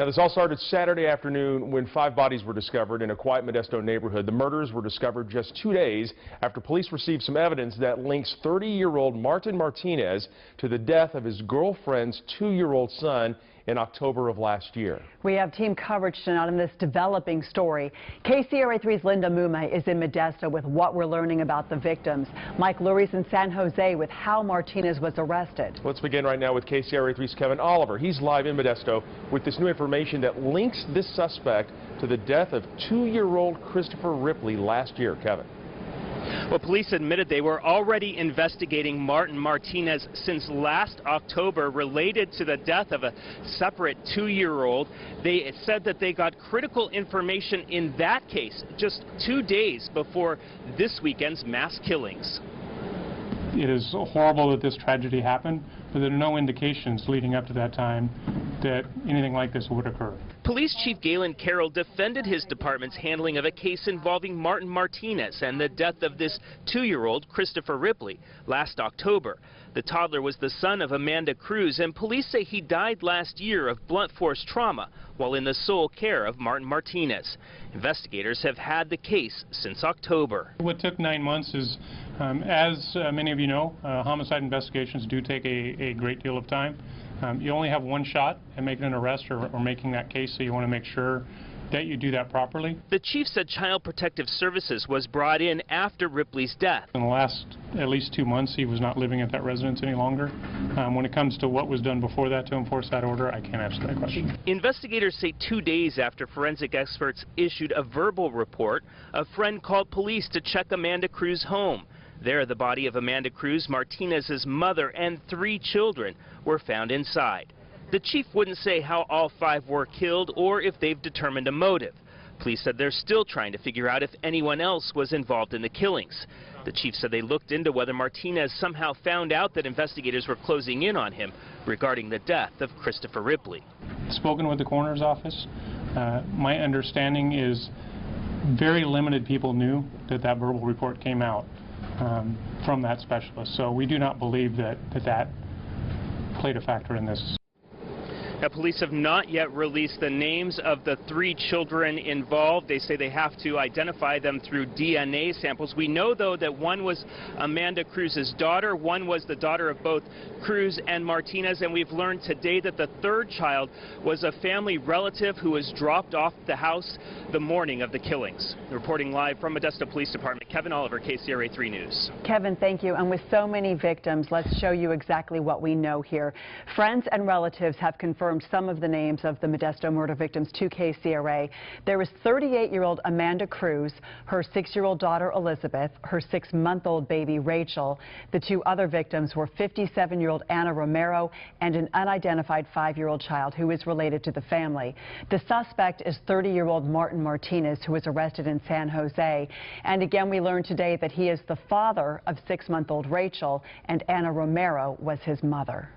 Now, this all started Saturday afternoon when 5 bodies were discovered in a quiet Modesto neighborhood. The murders were discovered just 2 days after police received some evidence that links 30-year-old Martin Martinez to the death of his girlfriend's 2-year-old son in October of last year. We have team coverage tonight on this developing story. KCRA 3's Linda Muma is in Modesto with what we're learning about the victims. Mike Lurie's in San Jose with how Martinez was arrested. Let's begin right now with KCRA 3's Kevin Oliver. He's live in Modesto with this new information that links this suspect to the death of 2-year-old Christopher Ripley last year. Kevin. Well, police admitted they were already investigating Martin Martinez since last October related to the death of a separate 2-year-old. They said that they got critical information in that case just 2 days before this weekend's mass killings. It is horrible that this tragedy happened, but there are no indications leading up to that time that anything like this would occur. Police Chief Galen Carroll defended his department's handling of a case involving Martin Martinez and the death of this 2-year-old Christopher Ripley last October. The toddler was the son of Amanda Cruz, and police say he died last year of blunt force trauma while in the sole care of Martin Martinez. Investigators have had the case since October. What took 9 months is, as many of you know, homicide investigations do take a great deal of time. You only have one shot at making an arrest or making that case, so you want to make sure that you do that properly. The chief said Child Protective Services was brought in after Ripley's death. In the last at least 2 months, he was not living at that residence any longer. When it comes to what was done before that to enforce that order, I can't answer that question. Investigators say 2 days after forensic experts issued a verbal report, a friend called police to check Amanda Cruz's home. There, the body of Amanda Cruz, Martinez's mother, and 3 children were found inside. The chief wouldn't say how all 5 were killed or if they've determined a motive. Police said they're still trying to figure out if anyone else was involved in the killings. The chief said they looked into whether Martinez somehow found out that investigators were closing in on him regarding the death of Christopher Ripley. Spoken with the coroner's office. My understanding is very limited people knew that that verbal report came out from that specialist. So we do not believe that played a factor in this. Now, police have not yet released the names of the 3 children involved. They say they have to identify them through DNA samples. We know, though, that one was Amanda Cruz's daughter, one was the daughter of both Cruz and Martinez, and we've learned today that the 3rd child was a family relative who was dropped off the house the morning of the killings. Reporting live from Modesto Police Department, Kevin Oliver, KCRA 3 News. Kevin, thank you. And with so many victims, let's show you exactly what we know here. Friends and relatives have confirmed some of the names of the Modesto murder victims to KCRA. There was 38-year-old Amanda Cruz, her 6-year-old daughter Elizabeth, her 6-month-old baby Rachel. The 2 other victims were 57-year-old Anna Romero and an unidentified 5-year-old child who is related to the family. The suspect is 30-year-old Martin Martinez, who was arrested in San Jose. And again, we learned today that he is the father of 6-month-old Rachel, and Anna Romero was his mother.